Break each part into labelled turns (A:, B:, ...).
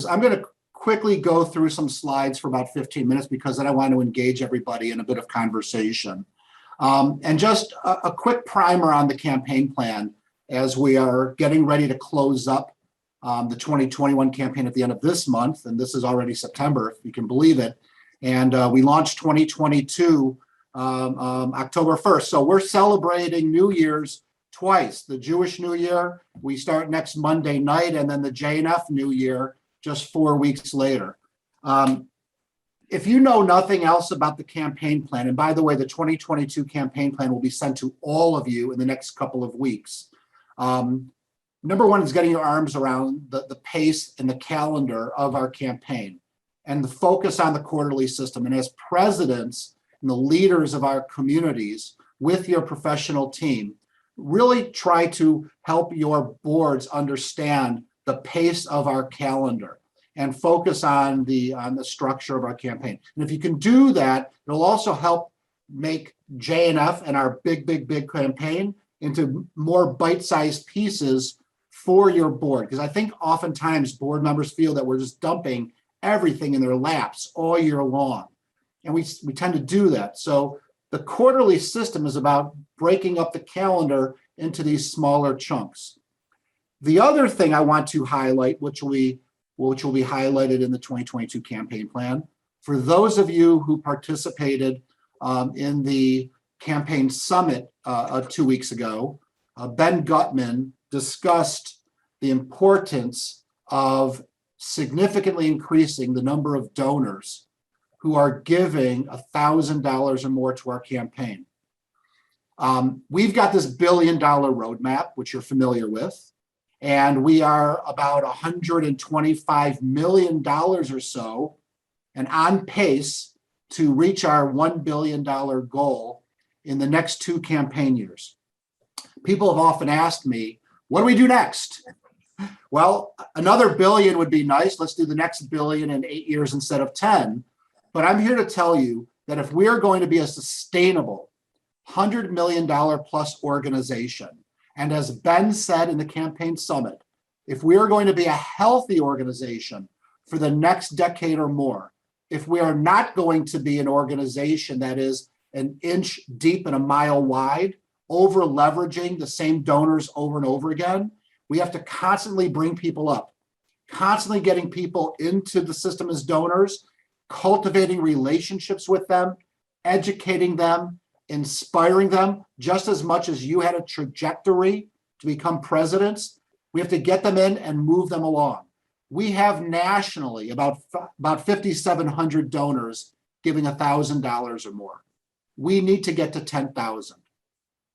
A: I'm going to quickly go through some slides for about 15 minutes because then I want to engage everybody in a bit of conversation. And just a quick primer on the campaign plan as we are getting ready to close up the 2021 campaign at the end of this month, and this is already September, if you can believe it. And we launched 2022 October 1st. So we're celebrating New Year's twice. The Jewish New Year, we start next Monday night, and then the JNF New Year just 4 weeks later. If you know nothing else about the campaign plan, and by the way, the 2022 campaign plan will be sent to all of you in the next couple of weeks. Number one is getting your arms around the pace and the calendar of our campaign and the focus on the quarterly system. And as presidents and the leaders of our communities with your professional team, really try to help your boards understand the pace of our calendar and focus on the structure of our campaign. And if you can do that, it'll also help make JNF and our big campaign into more bite-sized pieces for your board. Because I think oftentimes board members feel that we're just dumping everything in their laps all year long. And we tend to do that. So the quarterly system is about breaking up the calendar into these smaller chunks. The other thing I want to highlight, which will be highlighted in the 2022 campaign plan, for those of you who participated in the campaign summit 2 weeks ago, Ben Gutman discussed the importance of significantly increasing the number of donors who are giving $1,000 or more to our campaign. We've got this $1 billion roadmap, which you're familiar with, and we are about $125 million or so, and on pace to reach our $1 billion goal in the next 2 campaign years. People have often asked me, what do we do next? Well, another billion would be nice. Let's do the next billion in 8 years instead of 10. But I'm here to tell you that if we're going to be a sustainable $100 million plus organization, and as Ben said in the campaign summit, if we are going to be a healthy organization for the next decade or more, if we are not going to be an organization that is an inch deep and a mile wide, over leveraging the same donors over and over again, we have to constantly bring people up, constantly getting people into the system as donors, cultivating relationships with them, educating them, inspiring them, just as much as you had a trajectory to become presidents. We have to get them in and move them along. We have nationally about 5,700 donors giving $1,000 or more. We need to get to 10,000.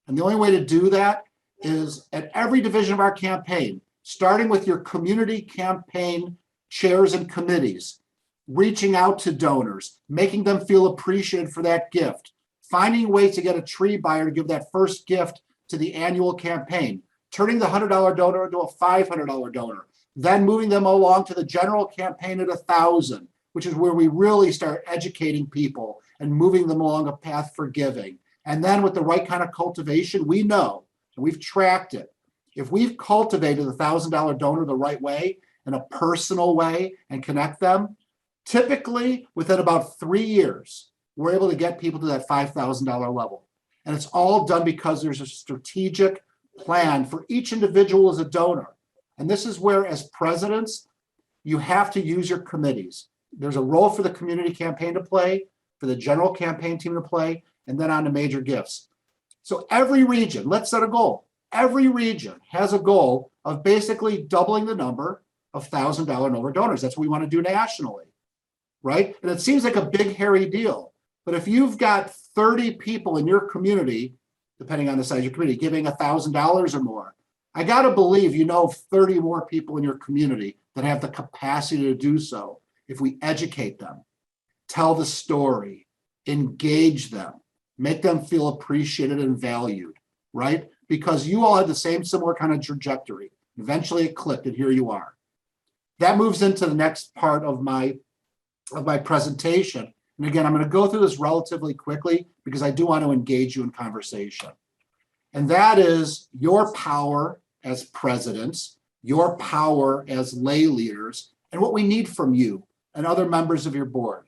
A: And the only way to do that is at every division of our campaign, starting with your community campaign chairs and committees, reaching out to donors, making them feel appreciated for that gift, finding ways to get a tree buyer to give that first gift to the annual campaign, turning the $100 donor into a $500 donor, then moving them along to the general campaign at 1,000, which is where we really start educating people and moving them along a path for giving. And then with the right kind of cultivation, we know, and we've tracked it, if we've cultivated the $1,000 donor the right way, in a personal way, and connect them, typically within about 3 years, we're able to get people to that $5,000 level. And it's all done because there's a strategic plan for each individual as a donor. And this is where, as presidents, you have to use your committees. There's a role for the community campaign to play, for the general campaign team to play, and then on to major gifts. So every region, let's set a goal. Every region has a goal of basically doubling the number of $1,000 and over donors. That's what we want to do nationally, right? And it seems like a big, hairy deal. But if you've got 30 people in your community, depending on the size of your community, giving $1,000 or more, I got to believe you know 30 more people in your community that have the capacity to do so if we educate them, tell the story, engage them, make them feel appreciated and valued, right? Because you all had the same similar kind of trajectory. Eventually it clicked, and here you are. That moves into the next part of my presentation. And again, I'm going to go through this relatively quickly because I do want to engage you in conversation. And that is your power as presidents, your power as lay leaders, and what we need from you and other members of your board.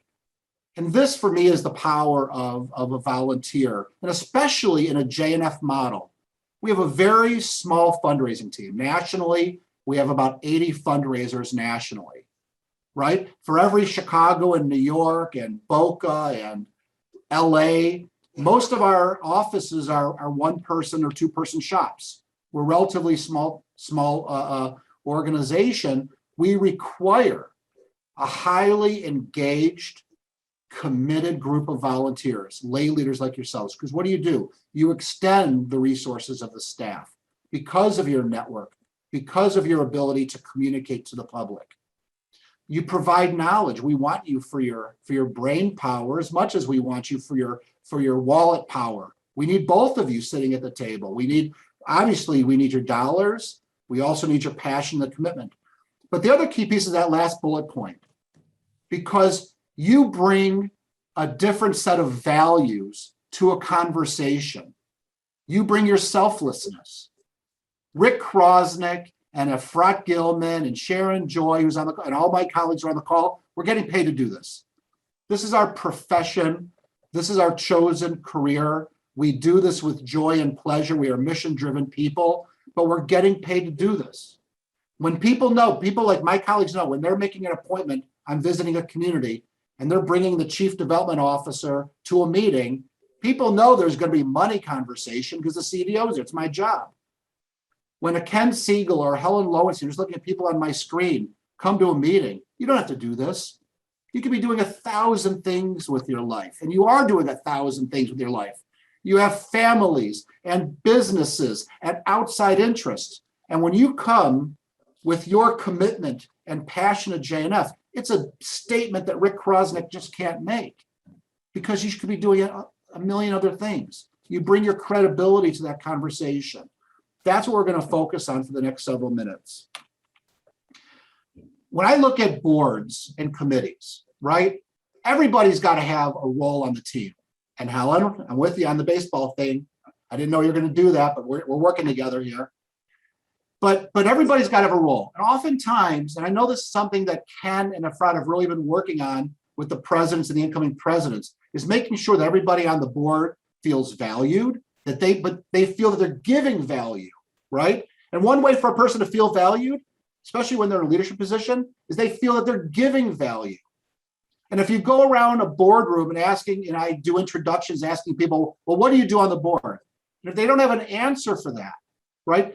A: And this, for me, is the power of a volunteer, and especially in a JNF model. We have a very small fundraising team. Nationally, we have about 80 fundraisers nationally, right? For every Chicago and New York and Boca and LA, most of our offices are one-person or two-person shops. We're a relatively small organization. We require a highly engaged, committed group of volunteers, lay leaders like yourselves. Because what do? You extend the resources of the staff because of your network, because of your ability to communicate to the public. You provide knowledge. We want you for your brain power as much as we want you for your wallet power. We need both of you sitting at the table. Obviously, we need your dollars. We also need your passion and commitment. But the other key piece is that last bullet point, because you bring a different set of values to a conversation. You bring your selflessness. Rick Krosnick and Efrat Gilman and Sharon Joy, who's on the and all my colleagues are on the call, we're getting paid to do this. This is our profession. This is our chosen career. We do this with joy and pleasure. We are mission-driven people, but we're getting paid to do this. When people like my colleagues know, when they're making an appointment, I'm visiting a community, and they're bringing the chief development officer to a meeting, people know there's going to be money conversation because the CDO is there. It's my job. When a Ken Siegel or Helen Lowenstein, who's looking at people on my screen, come to a meeting, you don't have to do this. You could be doing 1,000 things with your life, and you are doing 1,000 things with your life. You have families and businesses and outside interests. And when you come with your commitment and passion at JNF, it's a statement that Rick Krosnick just can't make, because you could be doing a million other things. You bring your credibility to that conversation. That's what we're going to focus on for the next several minutes. When I look at boards and committees, right, everybody's got to have a role on the team. And Helen, I'm with you on the baseball thing. I didn't know you were going to do that, but we're working together here. But everybody's got to have a role. And oftentimes, and I know this is something that Ken and Efrat have really been working on with the presidents and the incoming presidents, is making sure that everybody on the board feels valued, but they feel that they're giving value, right? And one way for a person to feel valued, especially when they're in a leadership position, is they feel that they're giving value. And if you go around a boardroom and I do introductions asking people, well, what do you do on the board? And if they don't have an answer for that, right?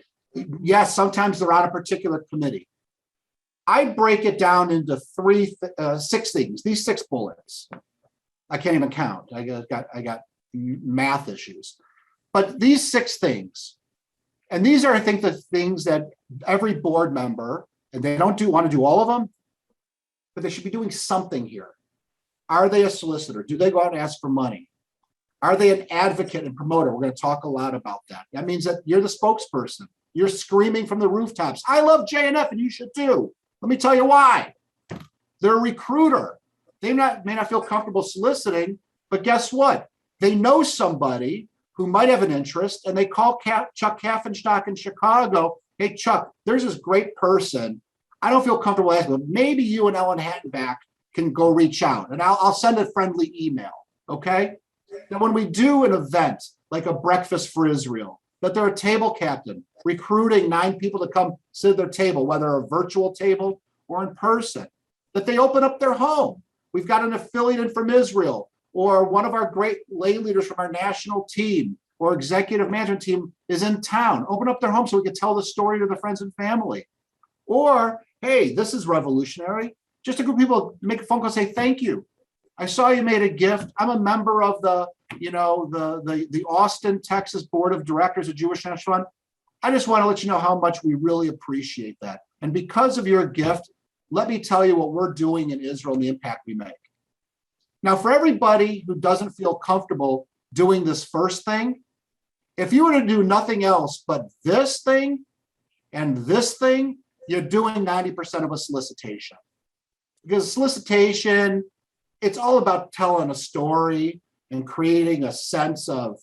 A: Yes, sometimes they're on a particular committee. I break it down into 6 things, these 6 bullets. I can't even count. I got math issues. But these 6 things, and these are, I think, the things that every board member, and they don't want to do all of them, but they should be doing something here. Are they a solicitor? Do they go out and ask for money? Are they an advocate and promoter? We're going to talk a lot about that. That means that you're the spokesperson. You're screaming from the rooftops, I love JNF and you should too. Let me tell you why. They're a recruiter. They may not feel comfortable soliciting, but guess what? They know somebody who might have an interest, and they call Chuck Kaffenstock in Chicago. Hey, Chuck, there's this great person. I don't feel comfortable asking, but maybe you and Ellen Hattenback can go reach out, and I'll send a friendly email, okay? Now, when we do an event like a breakfast for Israel, that they're a table captain, recruiting 9 people to come sit at their table, whether a virtual table or in person, that they open up their home. We've got an affiliate from Israel, or one of our great lay leaders from our national team or executive management team is in town. Open up their home so we can tell the story to the friends and family. Or, hey, this is revolutionary. Just a group of people make a phone call and say, thank you. I saw you made a gift. I'm a member of the Austin, Texas Board of Directors of Jewish National Fund. I just want to let you know how much we really appreciate that. And because of your gift, let me tell you what we're doing in Israel and the impact we make. Now, for everybody who doesn't feel comfortable doing this first thing, if you were to do nothing else but this thing and this thing, you're doing 90% of a solicitation. Because solicitation, it's all about telling a story and creating a sense of,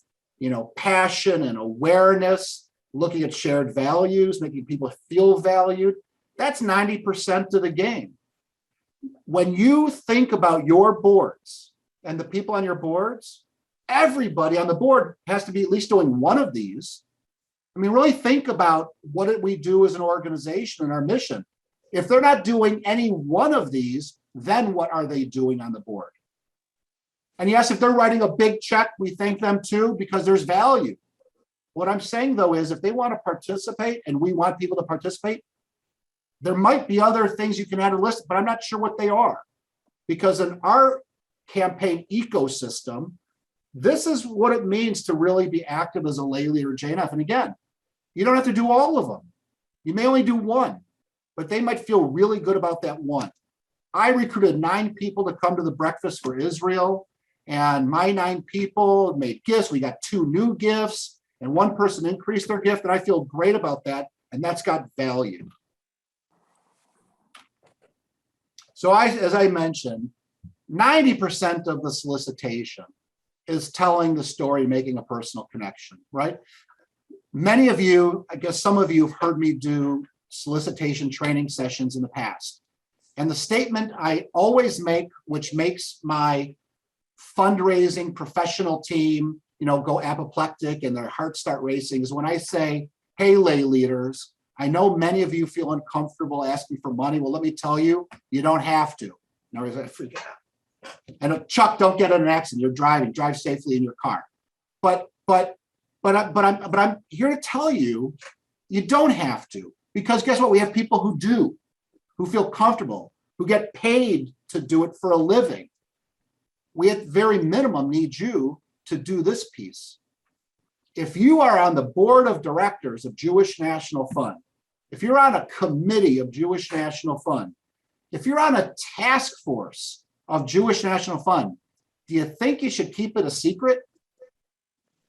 A: passion and awareness, looking at shared values, making people feel valued. That's 90% of the game. when you think about your boards and the people on your boards, everybody on the board has to be at least doing one of these. I mean, really think about what we do as an organization and our mission. If they're not doing any one of these, then what are they doing on the board? And yes, if they're writing a big check, we thank them too, because there's value. What I'm saying though is if they want to participate and we want people to participate, there might be other things you can add to the list, but I'm not sure what they are. Because in our campaign ecosystem, this is what it means to really be active as a lay leader JNF. And again, you don't have to do all of them. You may only do one, but they might feel really good about that one. I recruited 9 people to come to the Breakfast for Israel, and my 9 people made gifts. We got 2 new gifts, and 1 person increased their gift, and I feel great about that, and that's got value. So as I mentioned, 90% of the solicitation is telling the story, making a personal connection, right? Many of you, I guess some of you have heard me do solicitation training sessions in the past. And the statement I always make, which makes my fundraising professional team, go apoplectic and their hearts start racing, is when I say, hey, lay leaders, I know many of you feel uncomfortable asking for money. Well, let me tell you, you don't have to. Now, I freak out. And Chuck, don't get in an accident. You're driving. Drive safely in your car. But I'm here to tell you, you don't have to, because guess what? We have people who do, who feel comfortable, who get paid to do it for a living. We at very minimum need you to do this piece. If you are on the board of directors of Jewish National Fund, if you're on a committee of Jewish National Fund, if you're on a task force of Jewish National Fund, do you think you should keep it a secret?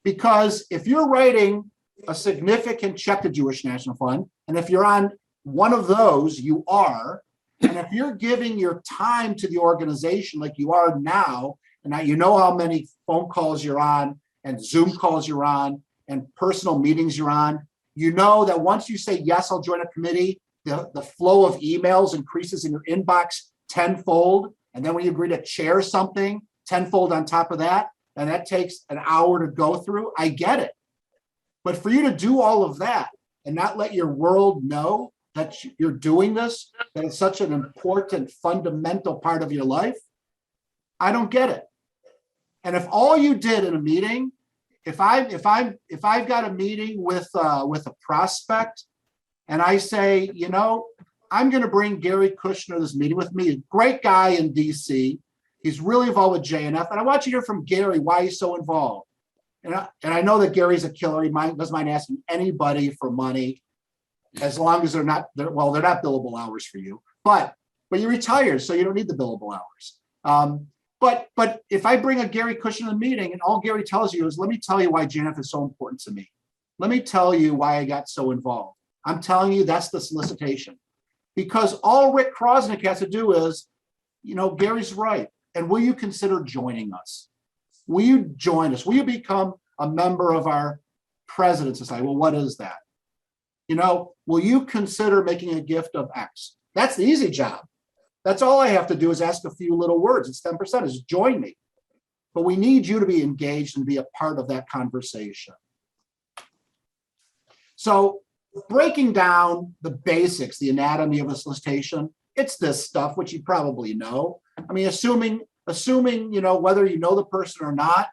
A: Because if you're writing a significant check to Jewish National Fund, and if you're on one of those, you are, and if you're giving your time to the organization like you are now, and now you know how many phone calls you're on, and Zoom calls you're on, and personal meetings you're on, you know that once you say, yes, I'll join a committee, the flow of emails increases in your inbox tenfold. And then when you agree to chair something, tenfold on top of that, and that takes an hour to go through, I get it. But for you to do all of that and not let your world know that you're doing this, that it's such an important, fundamental part of your life, I don't get it. And if all you did in a meeting, if I've got a meeting with a prospect, and I say, I'm going to bring Gary Kushner to this meeting with me, great guy in DC. He's really involved with JNF, and I want you to hear from Gary why he's so involved. And I know that Gary's a killer. He doesn't mind asking anybody for money, as long as they're not billable hours for you. But you're retired, so you don't need the billable hours. But if I bring a Gary Kushner to the meeting and all Gary tells you is, let me tell you why JNF is so important to me. Let me tell you why I got so involved. I'm telling you, that's the solicitation. Because all Rick Krosnick has to do is, Gary's right. And will you consider joining us? Will you join us? Will you become a member of our President's Society? Well, what is that? Will you consider making a gift of X? That's the easy job. That's all I have to do is ask a few little words. It's 10%, is join me. But we need you to be engaged and be a part of that conversation. So breaking down the basics, the anatomy of a solicitation, it's this stuff, which you probably know. I mean, assuming, whether you know the person or not,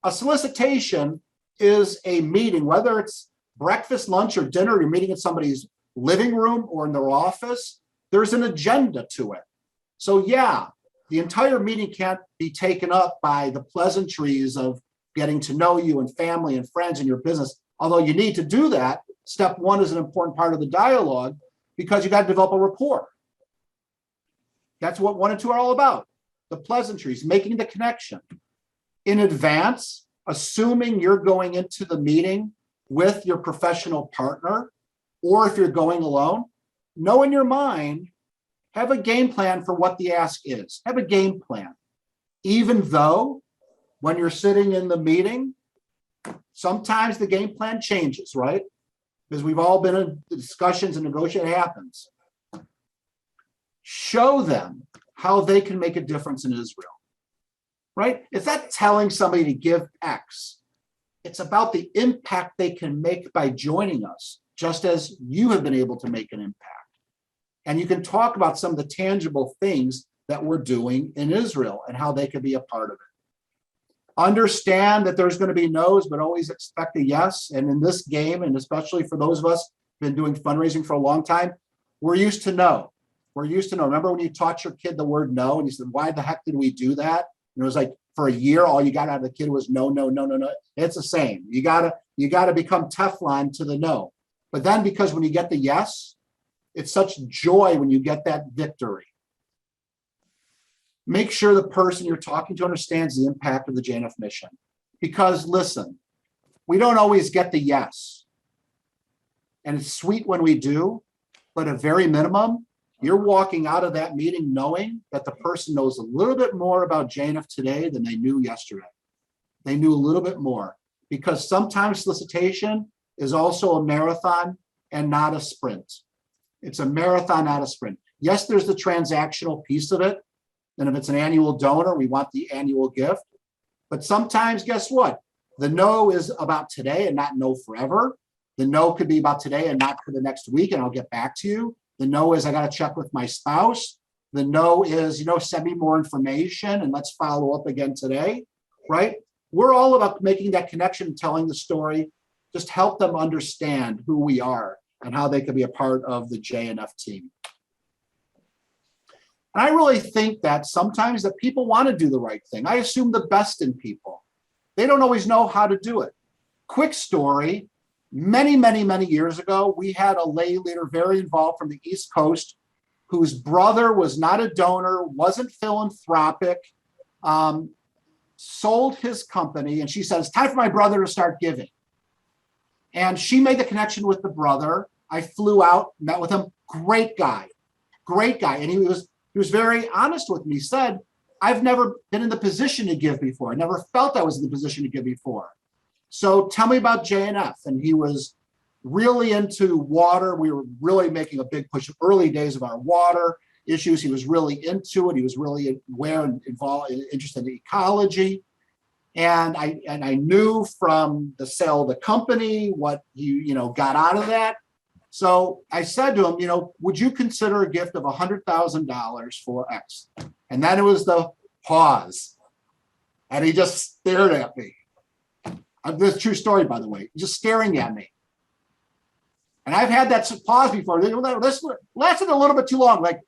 A: a solicitation is a meeting, whether it's breakfast, lunch, or dinner, you're meeting in somebody's living room or in their office, there's an agenda to it. So yeah, the entire meeting can't be taken up by the pleasantries of getting to know you and family and friends and your business. Although you need to do that, step 1 is an important part of the dialogue because you got to develop a rapport. That's what 1 and 2 are all about. The pleasantries, making the connection. In advance, assuming you're going into the meeting with your professional partner, or if you're going alone, know in your mind, have a game plan for what the ask is. Have a game plan. Even though when you're sitting in the meeting, sometimes the game plan changes, right? Because we've all been in discussions and negotiation happens. Show them how they can make a difference in Israel, right? It's not telling somebody to give X. It's about the impact they can make by joining us, just as you have been able to make an impact. And you can talk about some of the tangible things that we're doing in Israel and how they can be a part of it. Understand that there's going to be no's, but always expect a yes. And in this game, and especially for those of us who've been doing fundraising for a long time, we're used to no. We're used to no. Remember when you taught your kid the word no, and you said, why the heck did we do that? And it was like, for a year, all you got out of the kid was no, no, no, no, no. It's the same. You gotta become Teflon to the no. But then because when you get the yes, it's such joy when you get that victory. Make sure the person you're talking to understands the impact of the JNF mission. Because listen, we don't always get the yes. And it's sweet when we do, but at very minimum, you're walking out of that meeting knowing that the person knows a little bit more about JNF today than they knew yesterday. They knew a little bit more, because sometimes solicitation is also a marathon and not a sprint. It's a marathon, not a sprint. Yes, there's the transactional piece of it. And if it's an annual donor, we want the annual gift. But sometimes, guess what? The no is about today and not no forever. The no could be about today and not for the next week, and I'll get back to you. The no is I got to check with my spouse. The no is, send me more information and let's follow up again today, right? We're all about making that connection, telling the story, just help them understand who we are and how they can be a part of the JNF team. And I really think that sometimes that people want to do the right thing. I assume the best in people. They don't always know how to do it. Quick story. Many, many, many years ago, we had a lay leader very involved from the East Coast whose brother was not a donor, wasn't philanthropic, sold his company. And she said, it's time for my brother to start giving. And she made the connection with the brother. I flew out, met with him. Great guy. And he was very honest with me. He said, I've never been in the position to give before. I never felt I was in the position to give before. So tell me about JNF. And he was really into water. We were really making a big push, early days of our water issues. He was really into it. He was really aware and involved, interested in ecology. And I knew from the sale of the company what he got out of that. So I said to him, would you consider a gift of $100,000 for X? And then it was the pause. And he just stared at me. This is a true story, by the way, just staring at me. And I've had that pause before. This lasted a little bit too long. Like,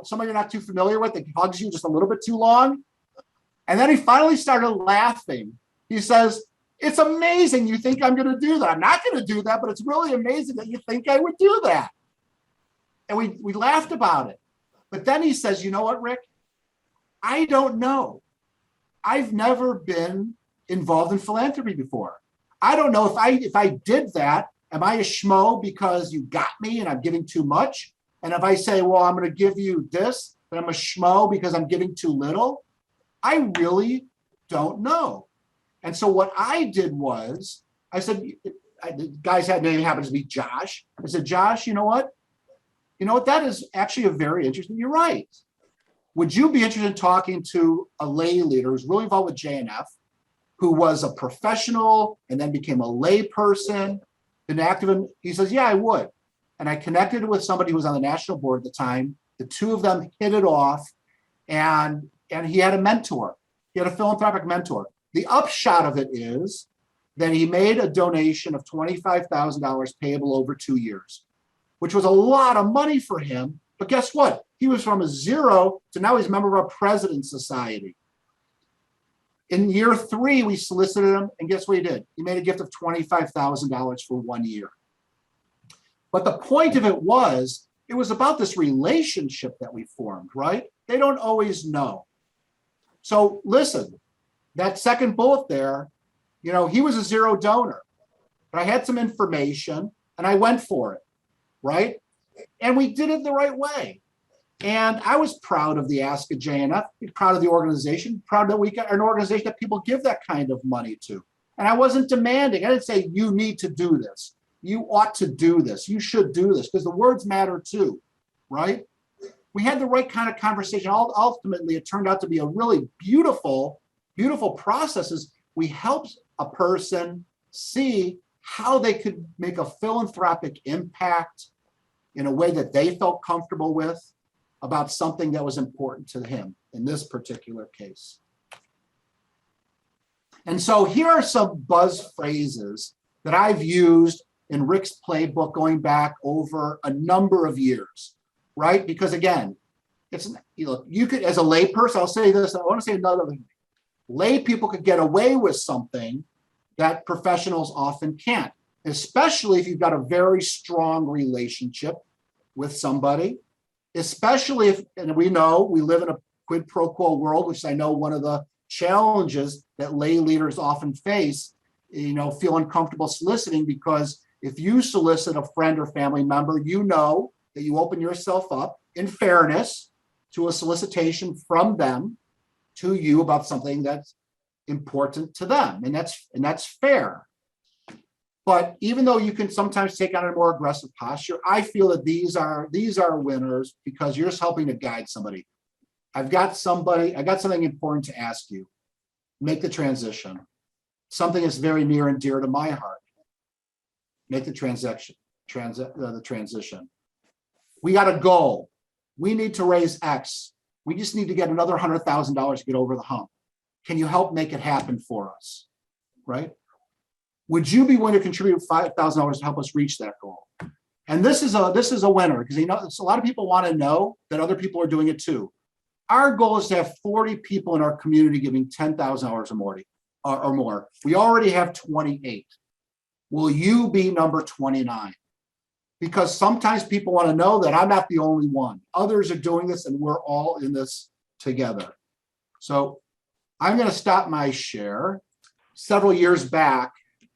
A: somebody you're not too familiar with, that hugs you just a little bit too long. And then he finally started laughing. He says, it's amazing you think I'm going to do that. I'm not going to do that, but it's really amazing that you think I would do that. And we laughed about it. But then he says, you know what, Rick? I don't know. I've never been involved in philanthropy before. I don't know if I did that, am I a schmo because you got me and I'm giving too much? And if I say, well, I'm going to give you this, then I'm a schmo because I'm giving too little? I really don't know. And so what I did was, I said, the guy's name happens to be Josh. I said, Josh, you know what? That is actually a very interesting, you're right. Would you be interested in talking to a lay leader who's really involved with JNF, who was a professional and then became a lay person, been active in, he says, yeah, I would. And I connected with somebody who was on the national board at the time. The two of them hit it off, and he had a mentor. He had a philanthropic mentor. The upshot of it is that he made a donation of $25,000 payable over 2 years, which was a lot of money for him. But guess what? He was from a zero to now he's a member of our President's Society. In year 3, we solicited him, and guess what he did? He made a gift of $25,000 for 1 year. But the point of it was about this relationship that we formed, right? They don't always know. So listen, that second bullet there, he was a zero donor, but I had some information and I went for it, right? And we did it the right way. And I was proud of the Ask a JNF, proud of the organization, proud that we got an organization that people give that kind of money to. And I wasn't demanding. I didn't say, you need to do this. You ought to do this. You should do this, because the words matter too, right? We had the right kind of conversation. Ultimately, it turned out to be a really beautiful, beautiful process. We helped a person see how they could make a philanthropic impact in a way that they felt comfortable with about something that was important to him in this particular case. And so here are some buzz phrases that I've used in Rick's playbook going back over a number of years, right? Because again, it's, you could, as a layperson, I'll say this, I want to say another thing. Lay people could get away with something that professionals often can't, especially if you've got a very strong relationship with somebody, especially if, and we know we live in a quid pro quo world, which I know one of the challenges that lay leaders often face, feel uncomfortable soliciting, because if you solicit a friend or family member, you know that you open yourself up in fairness to a solicitation from them to you about something that's important to them, and that's fair. But even though you can sometimes take on a more aggressive posture, I feel that these are winners because you're just helping to guide somebody. I got something important to ask you. Make the transition. Something that's very near and dear to my heart. Make the transition. We got a goal. We need to raise X. We just need to get another $100,000 to get over the hump. Can you help make it happen for us? Right? Would you be willing to contribute $5,000 to help us reach that goal? And this is a winner, because a lot of people want to know that other people are doing it too. Our goal is to have 40 people in our community giving $10,000 or more. We already have 28. Will you be number 29? Because sometimes people want to know that I'm not the only one. Others are doing this, and we're all in this together. So I'm going to stop my share. Several years back,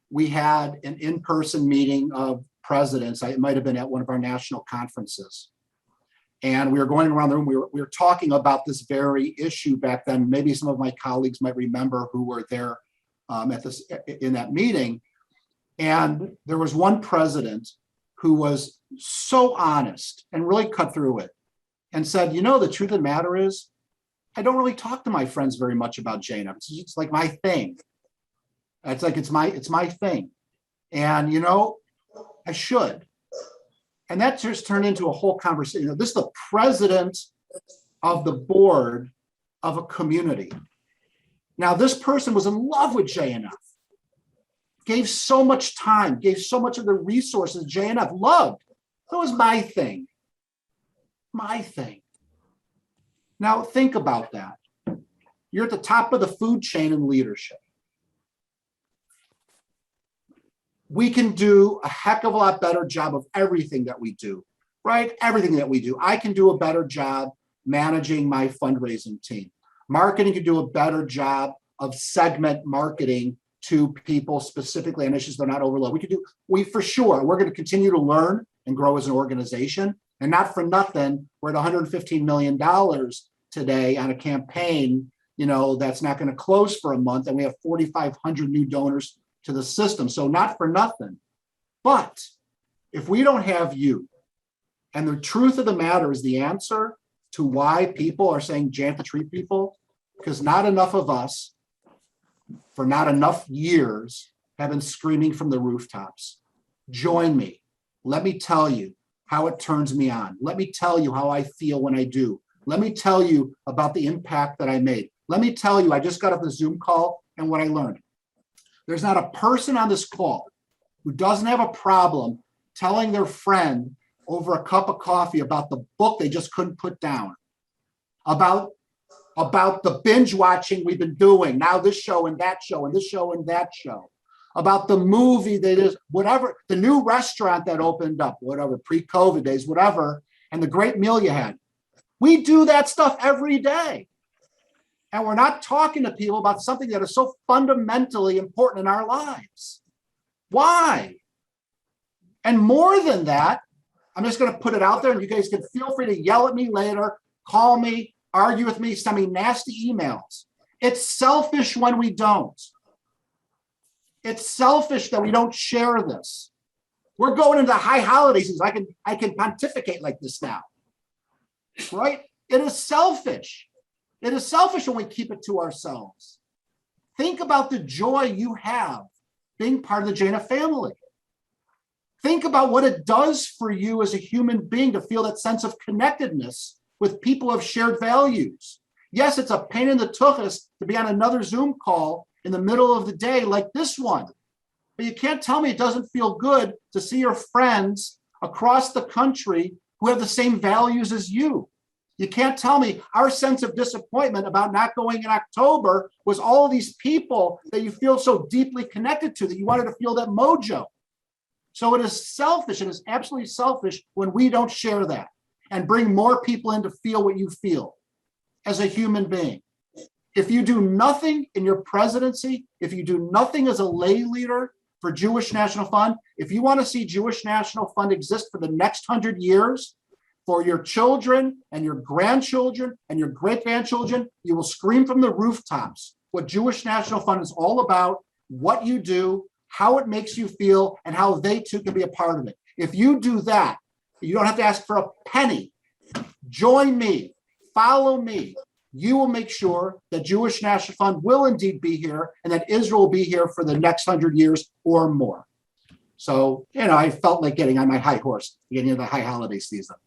A: we had an in-person meeting of presidents. It might have been at one of our national conferences. And we were going around the room. We were talking about this very issue back then. Maybe some of my colleagues might remember who were there in that meeting. And there was one president who was so honest and really cut through it and said, the truth of the matter is, I don't really talk to my friends very much about JNF. It's like my thing. It's my thing. And, I should. And that just turned into a whole conversation. This is the president of the board of a community. Now, this person was in love with JNF, gave so much time, gave so much of the resources JNF loved. That was my thing. My thing. Now, think about that. You're at the top of the food chain in leadership. We can do a heck of a lot better job of everything that we do, right? Everything that we do. I can do a better job managing my fundraising team. Marketing can do a better job of segment marketing to people specifically on issues they're not overloaded. We're going to continue to learn and grow as an organization. And not for nothing, we're at $115 million today on a campaign, that's not going to close for a month. And we have 4,500 new donors to the system. So not for nothing. But if we don't have you, and the truth of the matter is the answer to why people are saying JNF to treat people, because not enough of us for not enough years have been screaming from the rooftops. Join me. Let me tell you how it turns me on. Let me tell you how I feel when I do. Let me tell you about the impact that I made. Let me tell you, I just got off the Zoom call and what I learned. There's not a person on this call who doesn't have a problem telling their friend over a cup of coffee about the book they just couldn't put down, about the binge watching we've been doing, now this show and that show and this show and that show, about the movie that is, whatever, the new restaurant that opened up, whatever, pre-COVID days, whatever, and the great meal you had. We do that stuff every day. And we're not talking to people about something that is so fundamentally important in our lives. Why? And more than that, I'm just going to put it out there, and you guys can feel free to yell at me later, call me, argue with me, send me nasty emails. It's selfish when we don't. It's selfish that we don't share this. We're going into high holiday season. I can pontificate like this now. right? It is selfish. It is selfish when we keep it to ourselves. Think about the joy you have being part of the Jana family. Think about what it does for you as a human being to feel that sense of connectedness with people of shared values. Yes, it's a pain in the tuchus to be on another Zoom call in the middle of the day like this one. But you can't tell me it doesn't feel good to see your friends across the country who have the same values as you. You can't tell me our sense of disappointment about not going in October was all of these people that you feel so deeply connected to that you wanted to feel that mojo. So it is selfish. It is absolutely selfish when we don't share that and bring more people in to feel what you feel as a human being. If you do nothing in your presidency, if you do nothing as a lay leader for Jewish National Fund, if you want to see Jewish National Fund exist for the next 100 years, for your children and your grandchildren and your great-grandchildren, you will scream from the rooftops what Jewish National Fund is all about, what you do, how it makes you feel, and how they too can be a part of it. If you do that, you don't have to ask for a penny. Join me, follow me. You will make sure that Jewish National Fund will indeed be here and that Israel will be here for the next 100 years or more. So, I felt like getting on my high horse, getting into the high holiday season.